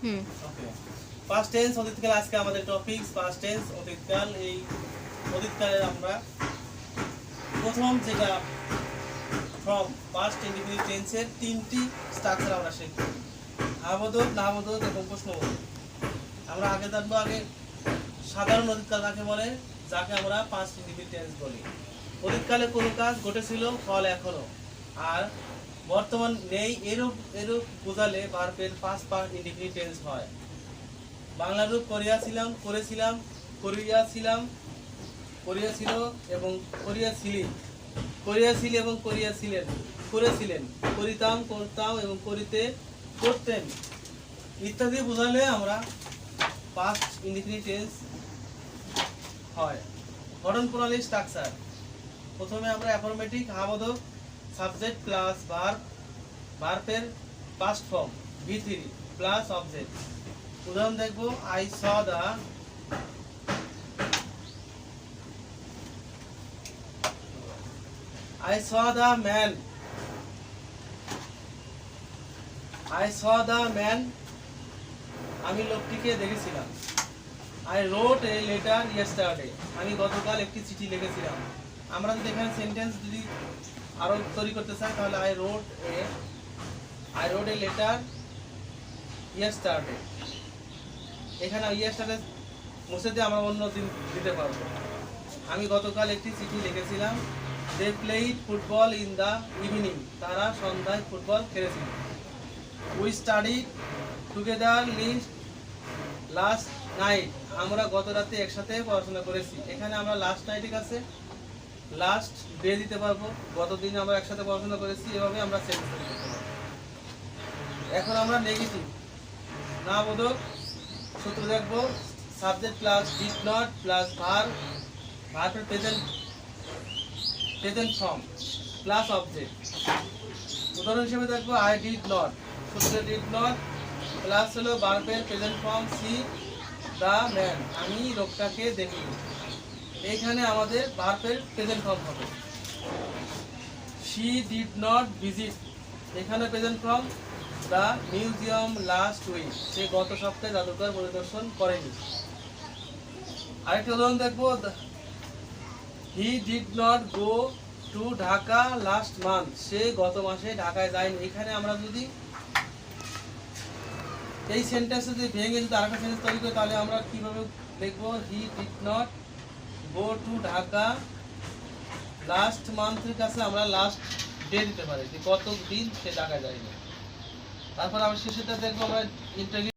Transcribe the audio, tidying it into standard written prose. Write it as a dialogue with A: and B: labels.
A: ওকে, past tense অতীতকাল। আজকে আমাদের topic past tense অতীতকাল। এই অতীতকালের আমরা প্রথম যেটা ফ্রম পাস্ট ইনডিফিনিট টেন্সের তিনটি স্ট্রাকচার আমরা শিখব: হাবোধক, নাবোধক এবং প্রশ্নবোধক। আমরা আগে জানবো সাধারণ অতীতকাল কাকে বলে, যাকে আমরা পাস্ট ইনডিফিনিট টেন্স বলি। অতীতকালে কোনো কাজ ঘটেছিল, ফল এখনো আর বর্তমান নেই, এরূপ বোঝালে ভার্বের পাস্ট পার্ট ইনডিফিনিট টেন্স হয়। বাংলা রূপ করিয়াছিলাম, করেছিলাম, করিয়াছিলাম, করিয়াছিল এবং করিয়াছিলি, করিয়াছিলি এবং করিয়াছিলেন, করেছিলেন, করিতাম, করতাম এবং করিতে, করতেন ইত্যাদি বোঝালে আমরা পাস্ট ইনডিফিনিট টেন্স হয়। গঠন প্রণালী স্ট্রাকচার: প্রথমে আমরা অ্যাফার্মেটিভ হাবোধক সাবজেক্ট প্লাস ভার্ব, ভার্বের past form V3 plus object. উদাহরণ দেখবো: I saw the man, I saw the man, আমি লোকটিকে দেখেছিলাম। I wrote a letter yesterday, আমি গতকাল একটি চিঠি লিখেছিলাম। আমরা যদি এখানে সেন্টেন্স যদি আরো তৈরি করতে চাই তাহলে I wrote a letter yesterday, এখানে yesterday মুছে দিয়ে আমরা অন্য দিন দিতে পারবো। আমি গতকাল একটি চিঠি লিখেছিলাম। They played football in the evening, তারা সন্ধ্যায় ফুটবল খেলেছিল। We studied together last night, আমরা গত রাতে একসাথে পড়াশোনা করেছি। এখানে আমরা লাস্ট নাইটের কাছে লাস্ট ডে দিতে পারবো, গতদিন আমরা একসাথে পড়াশোনা করেছি। এভাবে আমরা সেন্টেন্স তৈরি করতে পারবো। এখন আমরা নেগেটিভ নাবোধক সূত্র দেখবো: subject plus did not plus verb, ভার্বের প্রেজেন্ট ফর্ম প্লাস অবজেক্ট। উদাহরণ হিসেবে দেখবো I did not, সূত্রে ডিড নট প্লাস হলো ভার্বের present form see the man, আমি লোকটাকে দেখি। এইখানে আমাদের ভার্বের প্রেজেন্ট ফর্ম হবে। She did not visit, এখানে present form the museum last week, সে গত সপ্তাহে জাদুঘর পরিদর্শন করেনি। আরেকটা উদাহরণ দেখবো: He did not go to Dhaka last month, সে গত মাসে ঢাকায় যায়নি। এখানে আমরা যদি এই সেন্টেন্সে যদি ভেঙে যদি আরেকটা সেন্টেন্স তৈরি করি তাহলে আমরা কিভাবে লিখবো: He did not go to Dhaka last month এর কাছে আমরা লাস্ট ডে দিতে পারি, যে কত দিন সে ঢাকায় যায়নি। তারপর আমরা শেষেটা দেখবো আমরা ইন্টারভিউ